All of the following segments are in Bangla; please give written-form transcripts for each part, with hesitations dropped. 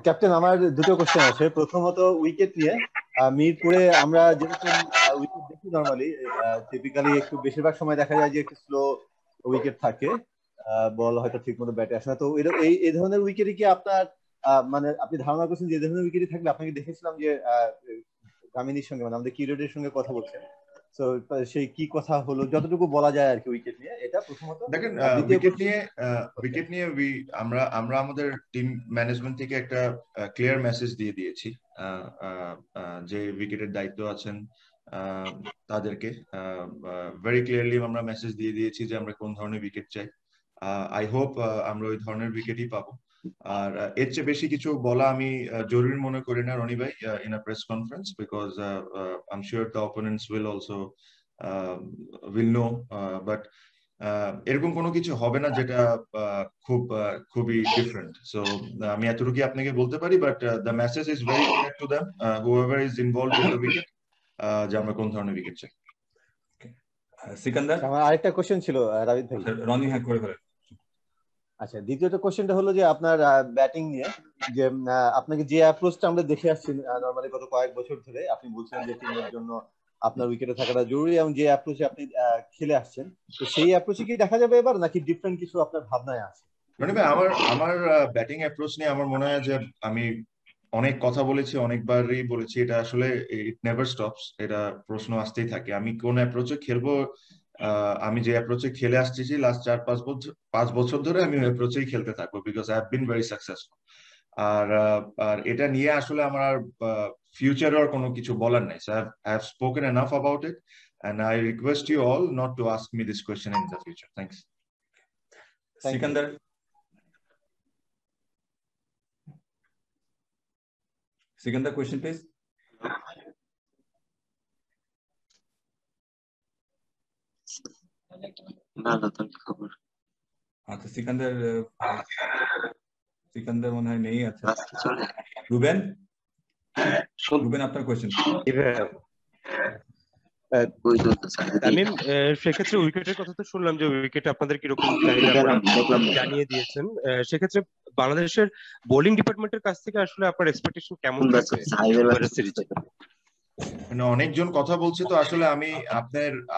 ক্যাপ্টেন, আমার দুটো কোশ্চেন আছে। প্রথমত উইকেট নিয়ে। মিরপুরে আমরা যেরকম উইকেট দেখি নর্মালি, টিপিক্যালি একটু বেশিরভাগ সময় দেখা যায় যে একটু স্লো উইকেট থাকে, বল হয়তো ঠিক মতো ব্যাটে আসে না। তো এই এই ধরনের উইকেটই কি আপনার মানে আপনি ধারণা করছেন যে এই ধরনের উইকেটই থাকলে? আপনাকে দেখেছিলাম যে গামিনীর সঙ্গে, মানে আমাদের কিরোডের সঙ্গে কথা বলছেন। তো সেই কি কথা হলো, যতটুকু বলা যায় আর কি উইকেট নিয়ে, এটা প্রথমত। দেখেন, আর দ্বিতীয় উইকেট কোশ্চেন। নিয়ে উইকেট নিয়ে আমরা আমরা আমাদের টিম ম্যানেজমেন্ট থেকে একটা ক্লিয়ার মেসেজ দিয়ে দিয়েছি যে উইকেটের দায়িত্ব আছেন তাদেরকে। ভেরি ক্লিয়ারলি আমরা মেসেজ দিয়ে দিয়েছি যে আমরা কোন ধরনের উইকেট চাই। আই হোপ আমরা ওই ধরনের উইকেটই পাবো। আর এর চেয়ে বেশি কিছু বলা আমি জরুরি মনে করি না রনি ভাই, in a press conference, because I am sure the opponents will also will know. But এরকম কোনো কিছু হবে না যেটা খুবই ডিফারেন্ট। সো আমি এতটুকু আপনাকে বলতে পারি, but the message is very clear to them, whoever is involved in the wicket, যে আমরা কোন ধরনের উইকেট চাই। সিকান্দার, আমার আরেকটা কোশ্চেন ছিল রাবিদ ভাই। রনি, হ্যাঁ করে ফেলেন। আচ্ছা, দ্বিতীয়ত কোশ্চেনটা হলো যে আপনার ব্যাটিং নিয়ে। যে আপনাকে যে অ্যাপ্রোচটা আমরা দেখে আসছি নর্মালি গত কয়েক বছর ধরে, আপনি বলছেন যে টিমের জন্য আপনার উইকেটে থাকাটা জরুরি, এবং যে অ্যাপ্রোচে আপনি খেলে আসছেন, তো সেই অ্যাপ্রোচে কি দেখা যাবে এবার, নাকি ডিফারেন্ট কিছু আপনার ভাবনায় আছে? রনি ভাই, আমার আমার ব্যাটিং অ্যাপ্রোচ নিয়ে আমার মনে হয় যে আমি অনেক কথা বলেছি, অনেকবারই বলেছি, এটা আসলে ইট নেভার স্টপস। এটা প্রশ্ন আসতেই থাকে আমি কোন অ্যাপ্রোচে খেলবো। আমি যে অ্যাপ্রোচে খেলে আসতেছি লাস্ট 4-5 বছর ধরে, আমি ওই অ্যাপ্রোচেই খেলতে থাকবো, because I have been very successful. আর আর এটা নিয়ে আসলে আমার আর ফিউচারে আর কোনো কিছু বলার নাই। So I have spoken enough about it, and I request you all not to ask me this question in the future. Thanks. Sikandar, Sikandar question please. খবর। আচ্ছা সিকান্দার, সিকান্দার মনে হয় নেই। আচ্ছা রুবেন, রুবেন আপনার কোয়েশ্চেন। তামিম, সেক্ষেত্রে উইকেটের কথা তো শুনলাম যে উইকেট আপনাদের কিরকম চাহিদা আপনারা জানিয়ে দিয়েছেন। সেক্ষেত্রে বাংলাদেশের বোলিং ডিপার্টমেন্টের কাছ থেকে আসলে আপনার এক্সপেকটেশন কেমন থাকবে এবারের সিরিজে? মানে অনেকজন কথা বলছে, তো আসলে আমি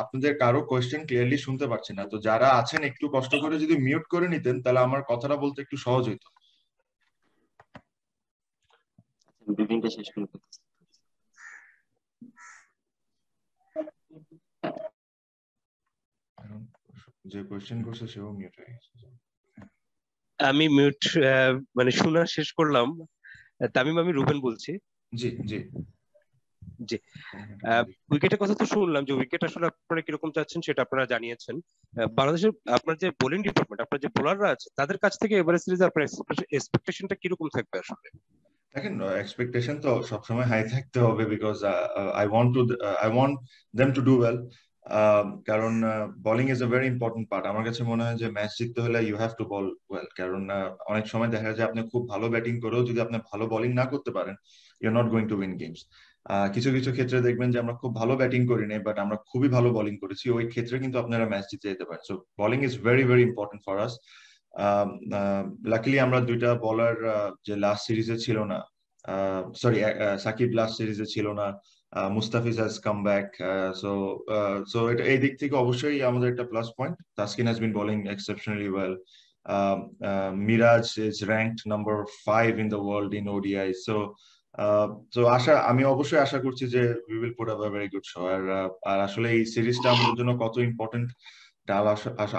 আপনাদের কারো কোয়েশ্চেন ক্লিয়ারলি শুনতে পাচ্ছি না। তো যারা আছেন একটু কষ্ট করে যদি মিউট করে নিতেন, তাহলে আমার কথাটা বলতে একটু সহজ হইতো। শেষ করে যে কোয়েশ্চেন করছে সেও মিউট হয়ে গেছে। আমি মিউট মানে শোনা শেষ করলাম। তামিম, আমি রুবেন বলছি। জি জি জি, উইকেটের কথা তো শুনলাম যে উইকেট আসলে আপনারা কিরকম চাচ্ছেন সেটা আপনারা জানিয়েছেন। বাংলাদেশের আপনার যে বোলিং ডিপার্টমেন্ট, আপনার যে বোলাররা আছে, তাদের কাছ থেকে এবারে সিরিজে আপনার এক্সপেকটেশনটা কিরকম থাকবে আসলে? দেখেন, এক্সপেকটেশন তো সবসময় হাই থাকতে হবে, because I want them to do well. কারণ bowling is a very important part. আমার কাছে মনে হয় যে ম্যাচ জিততে হলে you have to bowl well. কারণ অনেক সময় দেখা যায় আপনি খুব ভালো ব্যাটিং করেও যদি আপনি ভালো বোলিং না করতে পারেন, you are not going to win games. কিছু কিছু ক্ষেত্রে দেখবেন যে আমরা খুব ভালো ব্যাটিং করি নাই, বাট আমরা খুবই ভালো বোলিং করেছি, ওই ক্ষেত্রে কিন্তু আপনারা ম্যাচ জিতে যেতে পারেন। So bowling is very very important for us. Luckily আমরা দুইটা বোলার যে লাস্ট সিরিজে ছিল না, সরি সাকিব লাস্ট সিরিজে ছিল না, Mustafiz has come back. So so এটা এই দিক থেকে অবশ্যই আমাদের একটা plus point. Taskin has been bowling exceptionally well. Miraz is ranked number 5 in the world in ODI. So তো আমি অবশ্যই আশা করছি যে we will put up a very good show. আর আসলে এই সিরিজটা আমাদের জন্য কত ইম্পর্টেন্ট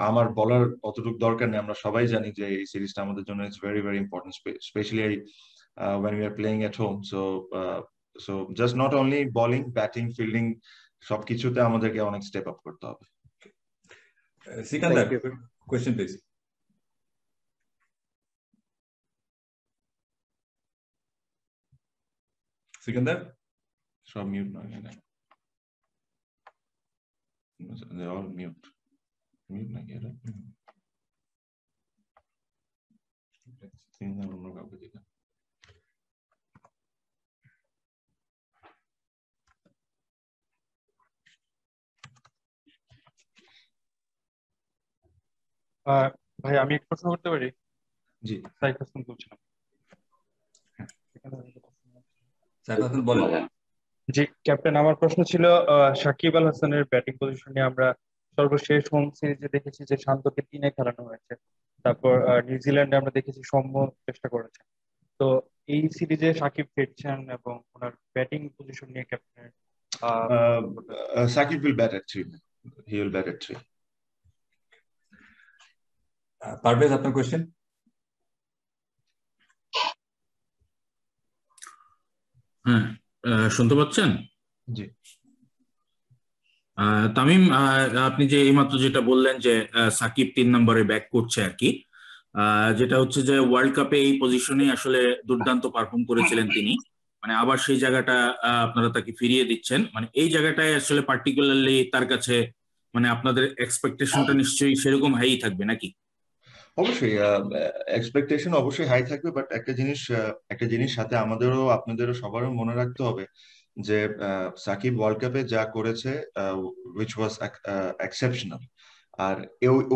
আমার বলার অতটুকু দরকার নেই। আমরা সবাই জানি যে এই সিরিজটা আমাদের জন্য it's very very important, specially when we are playing at home. So just not only bowling, batting, fielding, সবকিছুতে আমাদেরকে অনেক স্টেপ আপ করতে হবে। Sikandar, question please. সিকান্দার, সব মিউট না, they all mute না কি এটা? অন্য কাউকে দিলাম। ভাই, আমি এক প্রশ্ন করতে পারি? জি, সাইফ হাসান বলছিলাম। সাইফ হাসান বলেন। জি ক্যাপ্টেন, আমার প্রশ্ন ছিল সাকিব আল হাসানের ব্যাটিং পজিশন নিয়ে। আমরা সর্বশেষ হোম সিরিজে দেখেছি যে শান্তকে 3-এ খেলানো হয়েছে, তারপর নিউজিল্যান্ডে আমরা দেখেছি সৌম্য চেষ্টা করেছেন। তো এই সিরিজে সাকিব ফিরছেন এবং ওনার ব্যাটিং পজিশন নিয়ে ক্যাপ্টেনের Sakib will bat at 3. He will bat at 3. Parvez, আপনার কোয়েশ্চেন? হ্যাঁ, শুনতে পাচ্ছেন? জি। তামিম, আপনি যে এইমাত্র যেটা বললেন যে সাকিব 3 নম্বরে ব্যাক করছে আর কি, যেটা হচ্ছে যে ওয়ার্ল্ড কাপে এই পজিশনে আসলে দুর্দান্ত পারফর্ম করেছিলেন তিনি, মানে আবার সেই জায়গাটা আপনারা তাকে ফিরিয়ে দিচ্ছেন, মানে এই জায়গাটায় আসলে পার্টিকুলারলি তার কাছে মানে আপনাদের এক্সপেকটেশনটা নিশ্চয়ই সেরকম হাই থাকবে নাকি? অবশ্যই এক্সপেকটেশন অবশ্যই হাই থাকবে, বাট একটা জিনিস সাথে আমাদেরও আপনাদেরও সবারও মনে রাখতে হবে যে সাকিব ওয়ার্ল্ড কাপে যা করেছে উইচ ওয়াজ এক্সেপশনাল। আর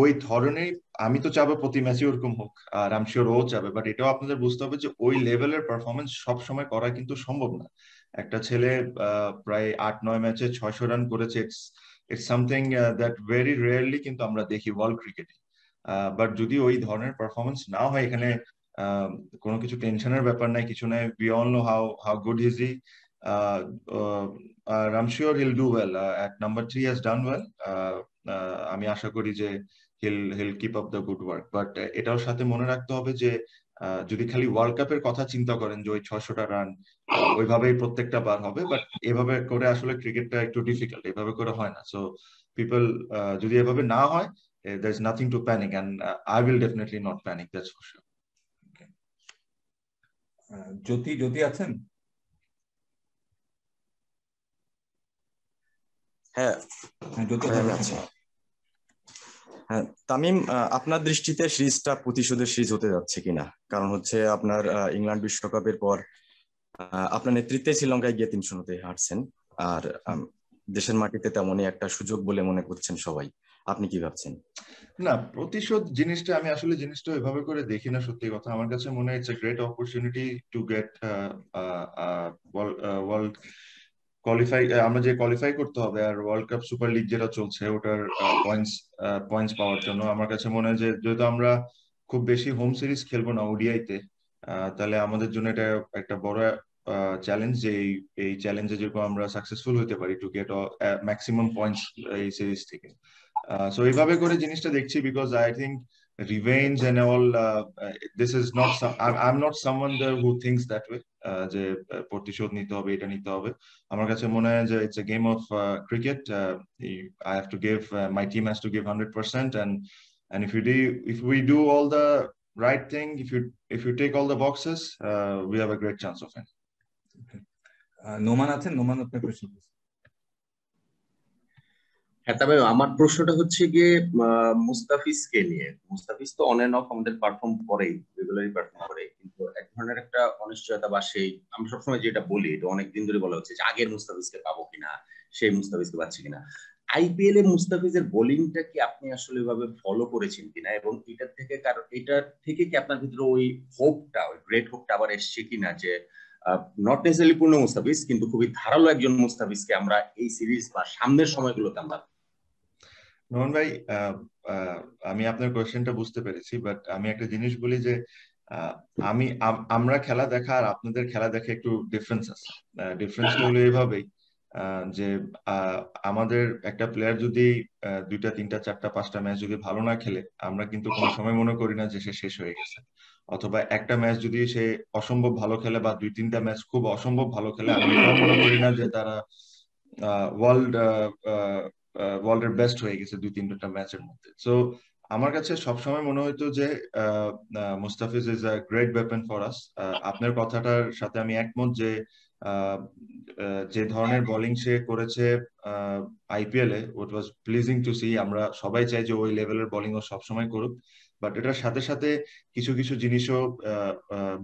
ওই ধরনের আমি তো চাবো প্রতি ম্যাচে ওরকম হোক, আর আই এম শিওর ও চাবে, বাট এটাও আপনাদের বুঝতে হবে যে ওই লেভেলের পারফরমেন্স সব সময় করা কিন্তু সম্ভব না। একটা ছেলে প্রায় 8-9 ম্যাচে 600 রান করেছে, it's something that very rarely কিন্তু আমরা দেখি ওয়ার্ল্ড ক্রিকেটে। বাট যদি ওই ধরনের পারফরমেন্স না হয়, এখানে কোনো কিছু টেনশনের ব্যাপার নাই, কিছু নাই। We all know how good is he. I'm sure he'll do well. At number 3 has done well. আমি আশা করি যে he'll keep up the good work. But এটাও সাথে মনে রাখতে হবে যে যদি খালি ওয়ার্ল্ড কাপের কথা চিন্তা করেন যে ওই 600টা রান ওইভাবেই প্রত্যেকটা বার হবে, বাট এভাবে করে আসলে ক্রিকেটটা একটু ডিফিকাল্ট, এভাবে করে হয় না। সো পিপল যদি এভাবে না হয়, there's nothing to panic, and I will definitely not panic, that's for sure. জ্যোতি আছেন? হ্যাঁ, হ্যাঁ তামিম, আপনার দৃষ্টিতে সিরিজটা প্রতিশোধের সিরিজ হতে যাচ্ছে কিনা? কারণ হচ্ছে আপনার ইংল্যান্ড বিশ্বকাপের পর আপনার নেতৃত্বে শ্রীলঙ্কায় গিয়ে 3-0-তে হারছেন, আর দেশের মাটিতে তেমনই একটা সুযোগ বলে মনে করছেন সবাই। আপনি কি ভাবছেন? না, প্রতিশোধ জিনিসটা আমি আসলে জিনিসটা এভাবে করে দেখি না। সত্যি কথা, আমার কাছে মনে হয় it's a great opportunity to get world qualify, আমরা যে কোয়ালিফাই করতে হবে, আর ওয়ার্ল্ড কাপ সুপার লিগ যেটা চলছে ওটার পয়েন্টস পাওয়ার জন্য। আমার কাছে মনে হয় যে যেহেতু আমরা খুব বেশি হোম সিরিজ খেলবো না ওডিআইতে, তাহলে আমাদের জন্য এটা একটা বড় চ্যালেঞ্জ যে এই চ্যালেঞ্জে যেরকম আমরা সাকসেসফুল হতে পারি টু গেট ম্যাক্সিমাম পয়েন্টস এই সিরিজ থেকে। সো এইভাবে করে জিনিসটা দেখছি, because I think revenge and all, this is not I'm not someone there who thinks that way, যে প্রতিশোধ নিতে হবে, এটা নিতে হবে। আমার কাছে মনে হয় যে it's a game of cricket. I have to give my team has to give 100%, and if we do all the right thing, if you take all the boxes, we have a great chance of winning. Noman আছেন? নোমান, আপনার প্রশ্ন? হ্যাঁ, তবে আমার প্রশ্নটা হচ্ছে গিয়ে মুস্তাফিজকে নিয়ে। মুস্তাফিজ তো অন এন্ড অফ আমাদের পারফর্ম করেই, রেগুলারই পারফর্ম করে, কিন্তু এক ধরনের একটা অনিশ্চয়তা বা সেই, আমি সবসময় যেটা বলি, এটা অনেকদিন ধরে বলা হচ্ছে যে আগের মুস্তাফিজকে পাবো কিনা, সেই মুস্তাফিজকে পাচ্ছি কিনা। আইপিএল এ মুস্তাফিজের বোলিংটা কি আপনি আসলে ভাবে ফলো করেছেন কিনা, এবং এটার থেকে কি আপনার ভিতরে ওই হোপটা, ওই গ্রেট হোপটা আবার এসছে কিনা, যে নট নেসেসারিলি পূর্ণ মুস্তাফিজ কিন্তু খুবই ধারালো একজন মুস্তাফিজকে আমরা এই সিরিজ বা সামনের সময়গুলোতে আমরা। নোমান ভাই, আমি আপনার কোয়েশ্চেনটা বুঝতে পেরেছি, বাট আমি একটা জিনিস বলি যে আমরা খেলা দেখা আর আপনাদের খেলা দেখা একটু ডিফারেন্স আছে। ডিফারেন্সটা হলো এইভাবেই যে আমাদের একটা প্লেয়ার যদি 2টা 3টা 4টা 5টা ম্যাচ যদি ভালো না খেলে, আমরা কিন্তু কোনো সময় মনে করি না যে সে শেষ হয়ে গেছে। অথবা একটা ম্যাচ যদি সে অসম্ভব ভালো খেলে বা 2-3টা ম্যাচ খুব অসম্ভব ভালো খেলে, আমি এটাও মনে করি না যে তারা ওয়ার্ল্ডের বেস্ট হয়ে গেছে 2-3টা ম্যাচের মধ্যে। সো আমার কাছে সবসময় মনে হইতো যে Mustafiz is a great weapon for us. আপনার কথাটার সাথে আমি একমত যে যে ধরনের বোলিং সে করেছে আইপিএল এ, ইট ওয়াজ প্লিজিং টু সি। আমরা সবাই চাই যে ওই লেভেলের বোলিং ও সবসময় করুক, বাট এটার সাথে সাথে কিছু কিছু জিনিসও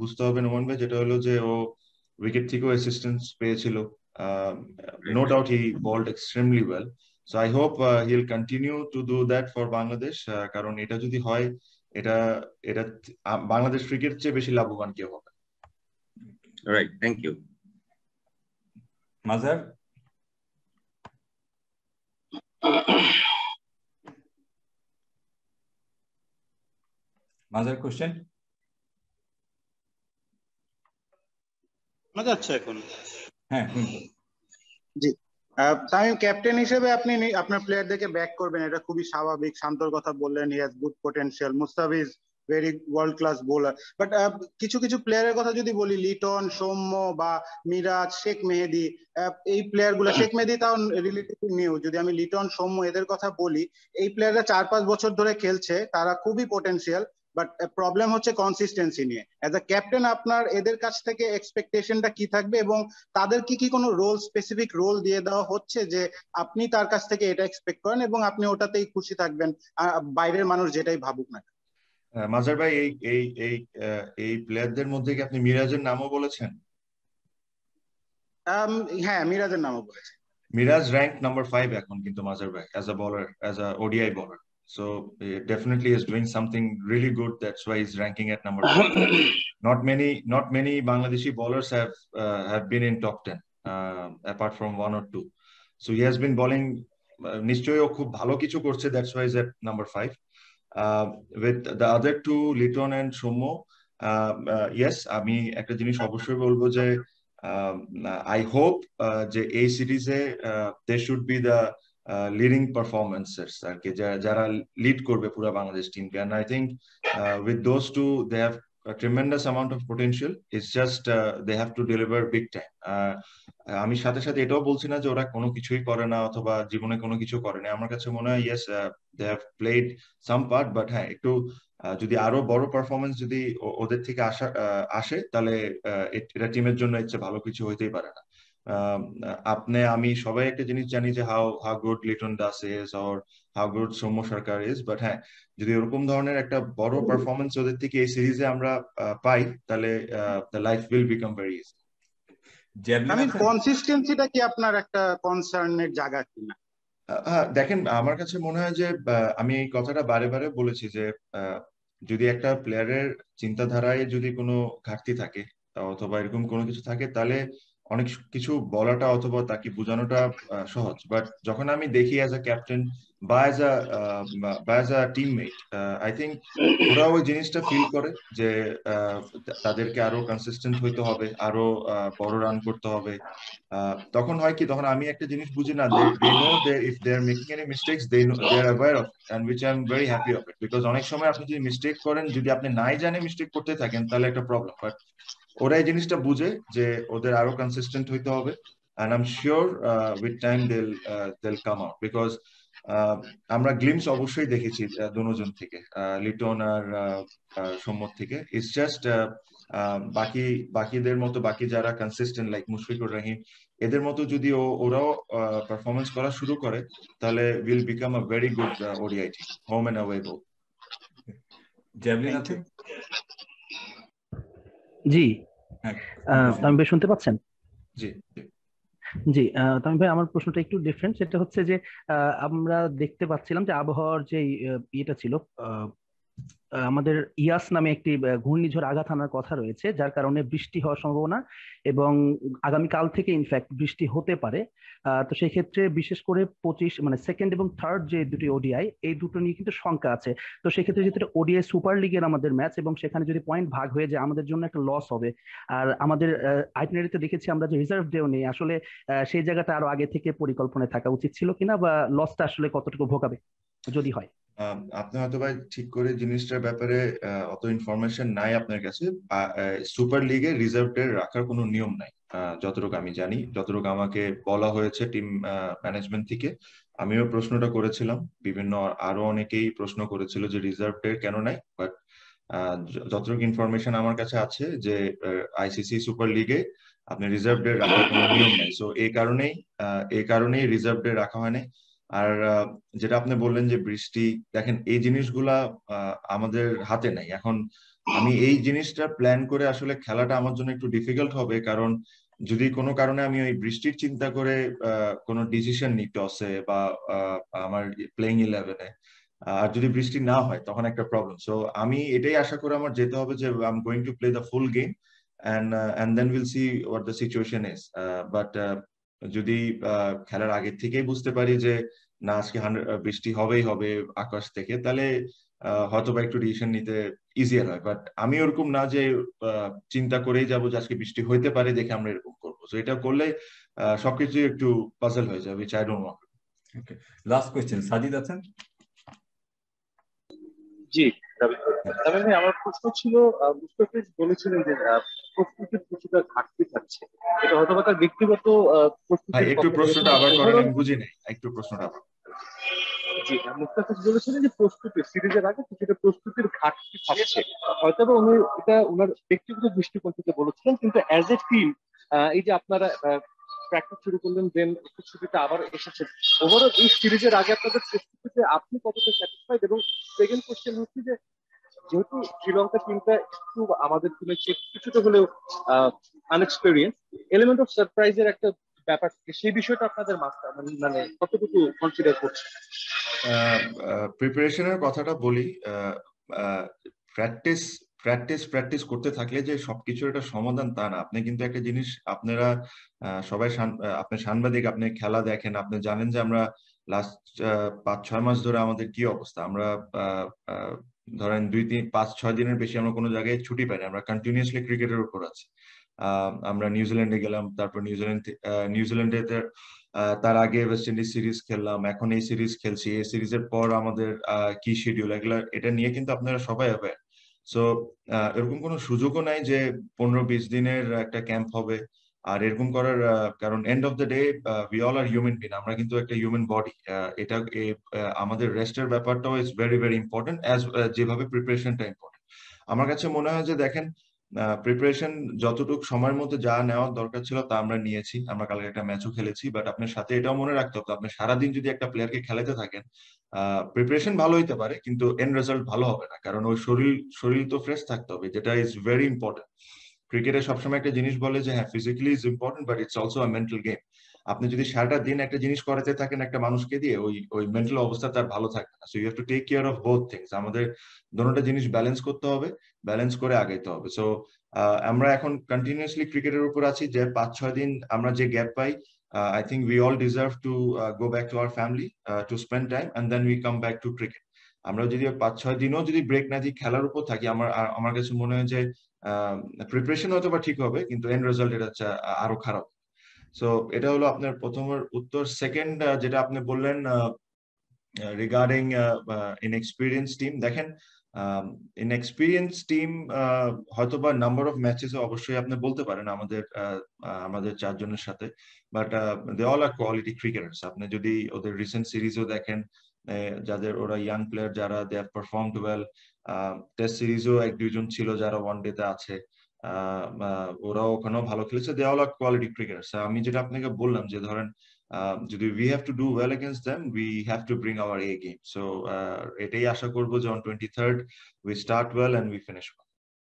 বুঝতে হবে নোমান ভাই, যেটা হলো যে ও উইকেট থেকেও অ্যাসিস্ট্যান্স পেয়েছিল। No doubt he bowled extremely well. So I hope he'll continue to do that for Bangladesh, কারণ এটা যদি হয়, এটা বাংলাদেশ ক্রিকেট চেয়ে বেশি লাভবান কেউ হবে। Right, thank you. মাজার কোশ্চেন শোনা যাচ্ছে এখন? হ্যাঁ জি, তামিম ক্যাপ্টেন হিসেবে আপনি আপনার প্লেয়ারদেরকে ব্যাক করবেন, এটা খুবই স্বাভাবিক। শান্তর কথা বললেন, he has good potential, Mustafiz very world class bowler. But কিছু কিছু প্লেয়ারের কথা যদি বলি, লিটন, সৌম্য বা মিরাজ, শেখ মেহেদী, এই প্লেয়ার গুলা, শেখ মেহেদী তাও রিলেটিভলি নিউ, যদি আমি লিটন, সৌম্য এদের কথা বলি, এই প্লেয়াররা 4-5 বছর ধরে খেলছে, তারা খুবই পটেনশিয়াল। বাট প্রবলেম হচ্ছে কনসিস্টেন্সি নিয়ে। অ্যাজ আ ক্যাপ্টেন আপনার এদের কাছ থেকে এক্সপেকটেশনটা কি থাকবে, এবং তাদের কি কোনো রোল, স্পেসিফিক রোল দিয়ে দেওয়া হচ্ছে যে আপনি তার কাছ থেকে এটা এক্সপেক্ট করেন এবং আপনি ওটাতেই খুশি থাকবেন, বাইরের মানুষ যেটাই ভাবুক না? মাজার ভাই, এই প্লেয়ারদের মধ্যে কি আপনি মিরাজের নামও বলেছেন? হ্যাঁ, মিরাজের নামও বলেছেন। মিরাজ র্যাঙ্ক নাম্বার 5 এখন কিন্তু মাজার ভাই, as a bowler, as a ODI bowler. So definitely is doing something really good. That's why he's ranking at number 5. Not many Bangladeshi bowlers have been in top 10, apart from 1 or 2. So he has been bowling. নিশ্চয়ই ও খুব ভালো কিছু করছে. That's why he's at number 5. With the other two, Liton and Shomo, yes, আমি একটা জিনিস অবশ্যই বলবো যে I hope যে এই সিরিজে they should be the leading performances আর কি, যারা লিড করবে পুরো বাংলাদেশ টিমকে। And I think with those two they have a tremendous amount of potential. It's just they have to deliver big time. আমি সাথে সাথে এটাও বলছি না যে ওরা কোনো কিছুই করে না অথবা জীবনে কোনো কিছু করে না। আমার কাছে মনে হয় yes, they have played some part, but হ্যাঁ, একটু যদি আরো বড় পারফরমেন্স যদি ওদের থেকে আসে তাহলে এটা টিমের জন্য ইচ্ছে ভালো কিছু হইতেই পারে না। আমি সবাই একটা জিনিস জানি যে how good Liton Das is or how good Soumya Sarkar is, but হ্যাঁ, যদি এরকম ধরনের একটা বড় পারফরমেন্স ওদের থেকে এই সিরিজে আমরা পাই তাহলে the life will become very easy. আমি কনসিস্টেন্সিটা কি আপনার একটা কনসার্নের জায়গা কিনা? দেখেন, আমার কাছে মনে হয় যে আমি এই কথাটা বারে বারে বলেছি যে যদি একটা প্লেয়ারের চিন্তাধারায় যদি কোনো ঘাটতি থাকে অথবা এরকম কোনো কিছু থাকে তাহলে অনেক কিছু বলাটা অথবা তাকে বোঝানোটা সহজ। বাট যখন আমি দেখি অ্যাজ আ ক্যাপ্টেন বা as a teammate, I think ওরা ওই জিনিসটা ফিল করে যে তাদেরকে আরো কনসিস্টেন্ট হইতে হবে, আরো বড় রান করতে হবে। তখন হয় কি, তখন আমি একটা জিনিস বুঝি না, they know that if they are making any mistakes they are aware of it, and which I am very happy of it, because অনেক সময় আপনি যদি মিস্টেক করেন, যদি আপনি নাই জানে মিস্টেক করতে থাকেন তাহলে একটা প্রবলেম। বাট ওরা এই জিনিসটা বুঝে যে ওদের আরো কনসিস্টেন্ট হইতে হবে, and I'm sure with time they'll come out, because আমরা গ্লিমস অবশ্যই দেখেছি দুজন থেকে, লিটন আর সম্মত থেকে। ইটস জাস্ট বাকিদের মতো, বাকি যারা কনসিস্টেন্ট লাইক মুশফিকুর রহিম, এদের মতো যদি ওরাও পারফরমেন্স করা শুরু করে তাহলে will become a very good ODI team, home and away both. Javelin আছে? জি, তামিম ভাই শুনতে পাচ্ছেন? জি জি, তামিম ভাই, আমার প্রশ্নটা একটু ডিফারেন্ট। সেটা হচ্ছে যে আমরা দেখতে পাচ্ছিলাম যে আবহাওয়ার যে ইয়েটা ছিল, আমাদের ইয়াস নামে একটি ঘূর্ণিঝড় আঘাত আনার কথা রয়েছে, যার কারণে বৃষ্টি হওয়ার সম্ভাবনা এবং আগামীকাল থেকে ইনফ্যাক্ট বৃষ্টি হতে পারে। তো সেই ক্ষেত্রে বিশেষ করে 25 মানে সেকেন্ড এবং থার্ড যে দুটি ওডিআই, এই দুটো নিয়ে কিন্তু শঙ্কা আছে। তো সেক্ষেত্রে যেহেতু ওডিআই সুপার লিগের আমাদের ম্যাচ এবং সেখানে যদি পয়েন্ট ভাগ হয়ে যায় আমাদের জন্য একটা লস হবে। আর আমাদের আইটিনারিতে দেখেছি আমরা যে রিজার্ভ ডেও নেই, আসলে সেই জায়গাটা আরো আগে থেকে পরিকল্পনায় থাকা উচিত ছিল কিনা, বা লসটা আসলে কতটুকু ভোগাবে যদি হয়? আপনি হয়তো ভাই ঠিক করে জিনিসটার ব্যাপারে অত ইনফরমেশন নাই আপনার কাছে। সুপার লিগে রিজার্ভ ডে রাখার কোনো নিয়ম নাই যতটুকু আমি জানি, যতটুকু আমাকে বলা হয়েছে টিম ম্যানেজমেন্ট থেকে। আমিও প্রশ্নটা করেছিলাম, বিভিন্ন আরো অনেকেই প্রশ্ন করেছিল যে রিজার্ভ ডে কেন নাই। বাট যতটুকু ইনফরমেশন আমার কাছে আছে যে আইসিসি সুপার লিগে আপনি রিজার্ভ ডে রাখার কোনো নিয়ম নাই। সো এই কারণেই রিজার্ভ ডে রাখা হয় নাই। আর যেটা আপনি বললেন যে বৃষ্টি, দেখেন এই জিনিসগুলা আমাদের হাতে নাই। এখন আমি এই জিনিসটা প্ল্যান করে আসলে খেলাটা আমার জন্য একটু ডিফিকাল্ট হবে, কারণ যদি কোনো কারণে আমি ওই বৃষ্টির চিন্তা করে কোনো ডিসিশন নিই টসে বা আমার প্লেইং 11-এ, আর যদি বৃষ্টি না হয় তখন একটা প্রবলেম। সো আমি এটাই আশা করে আমার যেতে হবে যে I am going to play the full game and then we'll see what the situation is. But যদি খেলার আগে থেকেই বুঝতে পারি যে না আজকে বৃষ্টি হবেই হবে আকাশ থেকে, তাহলে হয়তো বা একটু ডিসিশন নিতে ইজিয়ার হয়। বাট আমি ওরকম না যে চিন্তা করেই যাবো যে আজকে বৃষ্টি হইতে পারে দেখে আমরা এরকম করবো। তো এটা করলে সবকিছু একটু পাজল হয়ে যাবে, which I don't want. Okay, last question Sajid আছেন? জি তবে ভাই আমার প্রশ্ন ছিল, মুস্তাফিজ বলেছিলেন যে প্রস্তুতির কিছুটা ঘাটতি থাকছে, এটা হয়তো তার ব্যক্তিগত ভাই একটু প্রশ্নটা আবার করেন, আমি বুঝি নাই, একটু প্রশ্নটা আবার। জি মুস্তাফিজ বলেছিলেন যে প্রস্তুতি সিরিজের আগে কিছুটা প্রস্তুতির ঘাটতি থাকছে, হয়তো বা উনি এটা ওনার ব্যক্তিগত দৃষ্টিকোণ থেকে বলেছিলেন, কিন্তু অ্যাজ এ টিম এই যে আপনারা প্র্যাকটিস শুরু করলেন, দেন ছুটিটা আবার এসেছেন, ওভারঅল এই সিরিজের আগে আপনাদের প্রস্তুতিতে আপনি কতটা স্যাটিসফাইড? এবং সেকেন্ড কোশ্চেন হচ্ছে যে যেহেতু শ্রীলঙ্কা টিমটা একটু আমাদের টিমের চেয়ে কিছুটা হলেও আনএক্সপেরিয়েন্স, এলিমেন্ট অফ সারপ্রাইজের একটা ব্যাপার, সেই বিষয়টা আপনাদের মানে কতটুকু কনসিডার করছে? প্রিপারেশনের কথাটা বলি, প্র্যাকটিস প্র্যাকটিস প্র্যাকটিস করতে থাকলে যে সবকিছুর একটা সমাধান তা না। আপনি কিন্তু একটা জিনিস, আপনারা সবাই আপনি সাংবাদিক, আপনি খেলা দেখেন, আপনি জানেন যে আমরা লাস্ট 5-6 মাস ধরে আমাদের কি অবস্থা। আমরা ধরেন 2-3-5-6 দিনের বেশি আমরা কোনো জায়গায় ছুটি পাই না, আমরা কন্টিনিউয়াসলি ক্রিকেটের উপর আছি। আমরা নিউজিল্যান্ডে গেলাম, তারপর নিউজিল্যান্ডে তার আগে ওয়েস্ট ইন্ডিজ সিরিজ খেললাম, এখন এই সিরিজ খেলছি, এই সিরিজের পর আমাদের কি শিডিউল, এগুলা এটা নিয়ে কিন্তু আপনারা সবাই অ্যাওয়্যার। সো এরকম কোনো সুযোগও নাই যে 15-20 দিনের একটা ক্যাম্প হবে আর এরকম করার, কারণ end of the day we all are human being, আমরা কিন্তু একটা হিউম্যান বডি। এটা আমাদের রেস্টের ব্যাপারটাও is very very important, as যেভাবে প্রিপারেশনটা ইম্পর্টেন্ট। আমার কাছে মনে হয় যে দেখেন, প্রিপারেশন যতটুকু সময়ের মধ্যে যা নেওয়ার দরকার ছিল তা আমরা নিয়েছি, আমরা কালকে একটা ম্যাচও খেলেছি। বাট আপনার সাথে এটাও মনে রাখতে হবে, আপনি সারাদিন যদি একটা প্লেয়ারকে খেলাতে থাকেন, প্রিপারেশন ভালো হইতে পারে কিন্তু এন্ড রেজাল্ট ভালো হবে না, কারণ ওই শরীর তো ফ্রেশ থাকতে হবে, যেটা ইজ ভেরি ইম্পর্টেন্ট। ক্রিকেটে সবসময় একটা জিনিস বলে যে হ্যাঁ physically is important but it's also a mental game. আপনি যদি সারাটা দিন একটা জিনিস করাতে থাকেন একটা মানুষকে দিয়ে, ওই মেন্টাল অবস্থা তার ভালো থাকবে না। So you have to take care of both things. আমাদের দুটোটা জিনিস ব্যালেন্স করতে হবে, ব্যালেন্স করে আগাইতে হবে। সো আমরা এখন কন্টিনিউয়াসলি ক্রিকেটের উপর আছি, যে 5-6 দিন আমরা যে gap pi, I think we all deserve to go back to our family to spend time and then we come back to cricket. আমরা যদি 5-6 দিনও যদি ব্রেক না দিই, খেলার উপর থাকি, আমার কাছে মনে হয় যে প্রিপারেশন হয়তো বা ঠিক হবে কিন্তু এন্ড রেজাল্ট এটা আরো খারাপ। সো এটা হলো আপনার প্রথমের উত্তর। সেকেন্ড যেটা আপনি বললেন রিগার্ডিং ইনএক্সপিরিয়েন্স টিম, দেখেন ইনএক্সপিরিয়েন্স টিম হয়তো বা নাম্বার অফ ম্যাচেস অবশ্যই আপনি বলতে পারেন আমাদের 4 জনের সাথে, but they all are quality cricketers. আপনি যদি ওদের রিসেন্ট সিরিজও দেখেন, যাদের ওরা ইয়াং প্লেয়ার যারা they have performed well, test সিরিজও 1-2 জন ছিল যারা ওয়ান ডে তে আছে, ওরাও ওখানেও ভালো খেলেছে, they all are quality cricketers. আমি যেটা আপনাকে বললাম যে ধরেন যদি we have to do well against them, we have to bring our A game. So এটাই আশা করবো যে on 23rd we start well and we finish well.